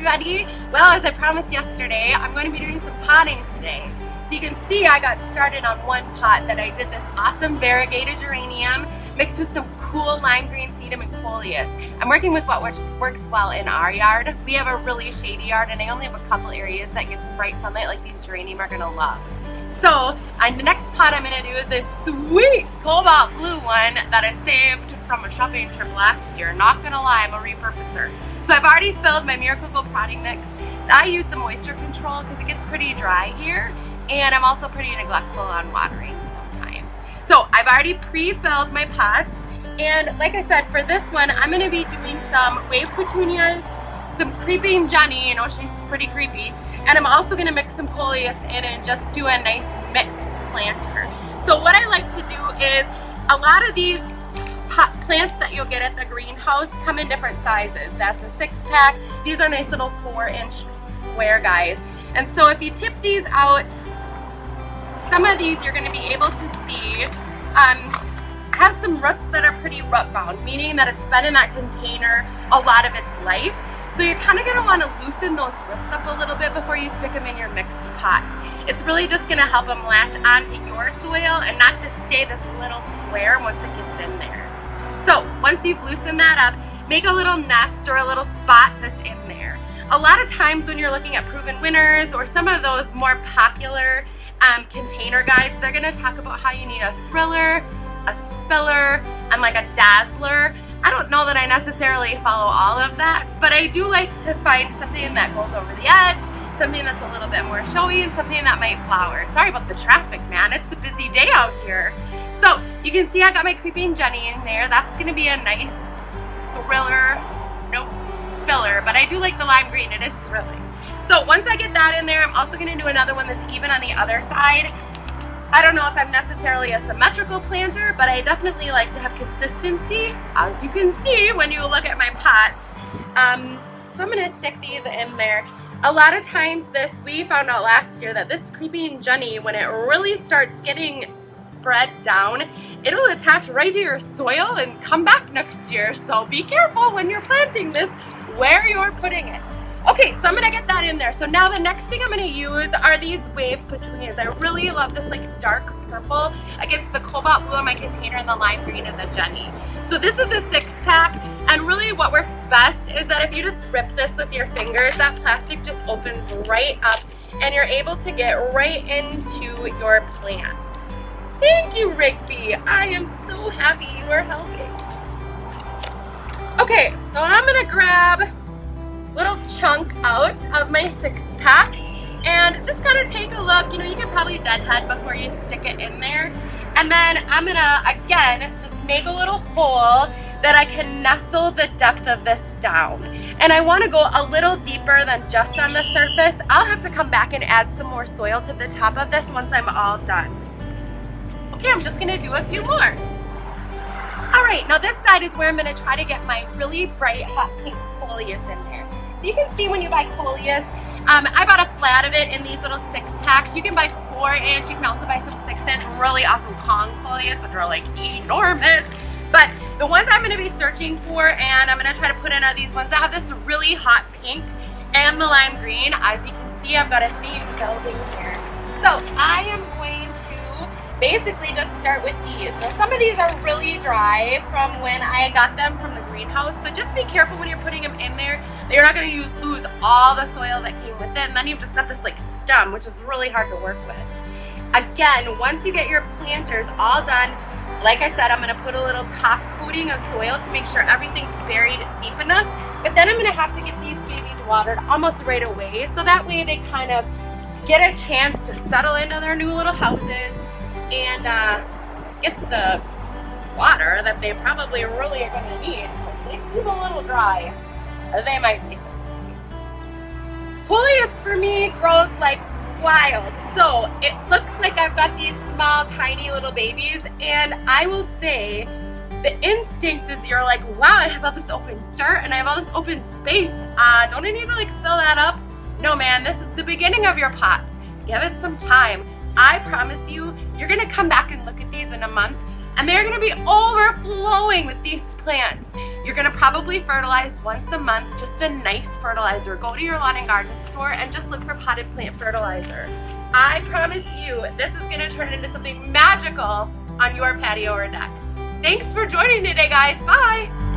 everybody. Well, as I promised yesterday, I'm going to be doing some potting today. So you can see I got started on one pot that I did this awesome variegated geranium mixed with some cool lime green sedum and coleus. I'm working with what works well in our yard. We have a really shady yard and I only have a couple areas that get some bright sunlight like these geranium are gonna love. So, and the next pot I'm gonna do is this sweet cobalt blue one that I saved from a shopping trip last year. Not gonna lie, I'm a repurposer. So I've already filled my Miracle-Gro potting mix. I use the moisture control because it gets pretty dry here, and I'm also pretty neglectful on watering sometimes. So I've already pre-filled my pots, and like I said, for this one, I'm gonna be doing some wave petunias, some creeping Jenny, you know, she's pretty creepy, and I'm also gonna mix some coleus in and just do a nice mix planter. So what I like to do is, a lot of these plants that you'll get at the greenhouse come in different sizes. That's a 6-pack. These are nice little 4-inch square guys. And so if you tip these out, some of these you're going to be able to see have some roots that are pretty root bound, meaning that it's been in that container a lot of its life. So you're kind of going to want to loosen those roots up a little bit before you stick them in your mixed pots. It's really just going to help them latch onto your soil and not just stay this little square once it gets in there. So once you've loosened that up, make a little nest or a little spot that's in there. A lot of times when you're looking at Proven Winners or some of those more popular container guides, they're going to talk about how you need a thriller, a spiller, and like a dazzler. I don't know that I necessarily follow all of that, but I do like to find something that goes over the edge, something that's a little bit more showy, and something that might flower. Sorry about the traffic, man. It's a busy day out here. So you can see I got my creeping Jenny in there. That's going to be a nice thriller, nope, spiller, but I do like the lime green. It is thrilling. So once I get that in there, I'm also going to do another one that's even on the other side. I don't know if I'm necessarily a symmetrical planter, but I definitely like to have consistency, as you can see when you look at my pots. So I'm going to stick these in there. A lot of times we found out last year that this creeping Jenny, when it really starts getting spread down, it'll attach right to your soil and come back next year. So be careful when you're planting this, where you're putting it. Okay, so I'm gonna get that in there. So now the next thing I'm gonna use are these wave petunias. I really love this like dark purple against the cobalt blue in my container and the lime green in the Jenny. So this is a 6-pack, and really what works best is that if you just rip this with your fingers, that plastic just opens right up and you're able to get right into your plant. Thank you, Rigby. I am so happy you are helping. Okay, so I'm gonna grab a little chunk out of my 6-pack and just kind of take a look. You know, you can probably deadhead before you stick it in there. And then I'm gonna, again, just make a little hole that I can nestle the depth of this down. And I wanna go a little deeper than just on the surface. I'll have to come back and add some more soil to the top of this once I'm all done. Okay, I'm just gonna do a few more. All right, now this side is where I'm gonna try to get my really bright hot pink coleus in there. So you can see when you buy coleus, I bought a flat of it in these little 6-packs. You can buy 4-inch, you can also buy some 6-inch really awesome Kong coleus, which are like enormous. But the ones I'm gonna be searching for, and I'm gonna try to put in, are these ones that have this really hot pink and the lime green. As you can see, I've got a theme building here. So I am going to basically just start with these. Now some of these are really dry from when I got them from the greenhouse, so just be careful when you're putting them in there that you're not going to lose all the soil that came with it, and then you've just got this like stem, which is really hard to work with. Again, once you get your planters all done, like I said, I'm going to put a little top coating of soil to make sure everything's buried deep enough, but then I'm going to have to get these babies watered almost right away, so that way they kind of get a chance to settle into their new little houses and get the water that they probably really are going to need. They seem a little dry. They might be. Coleus for me grows like wild. So it looks like I've got these small, tiny little babies, and I will say the instinct is you're like, wow, I have all this open dirt and I have all this open space. Don't I need to like fill that up? No, man, this is the beginning of your pots. Give it some time. I promise you, you're gonna come back and look at these in a month and they're gonna be overflowing with these plants. You're gonna probably fertilize once a month, just a nice fertilizer. Go to your lawn and garden store and just look for potted plant fertilizer. I promise you, this is gonna turn into something magical on your patio or deck. Thanks for joining today, guys. Bye.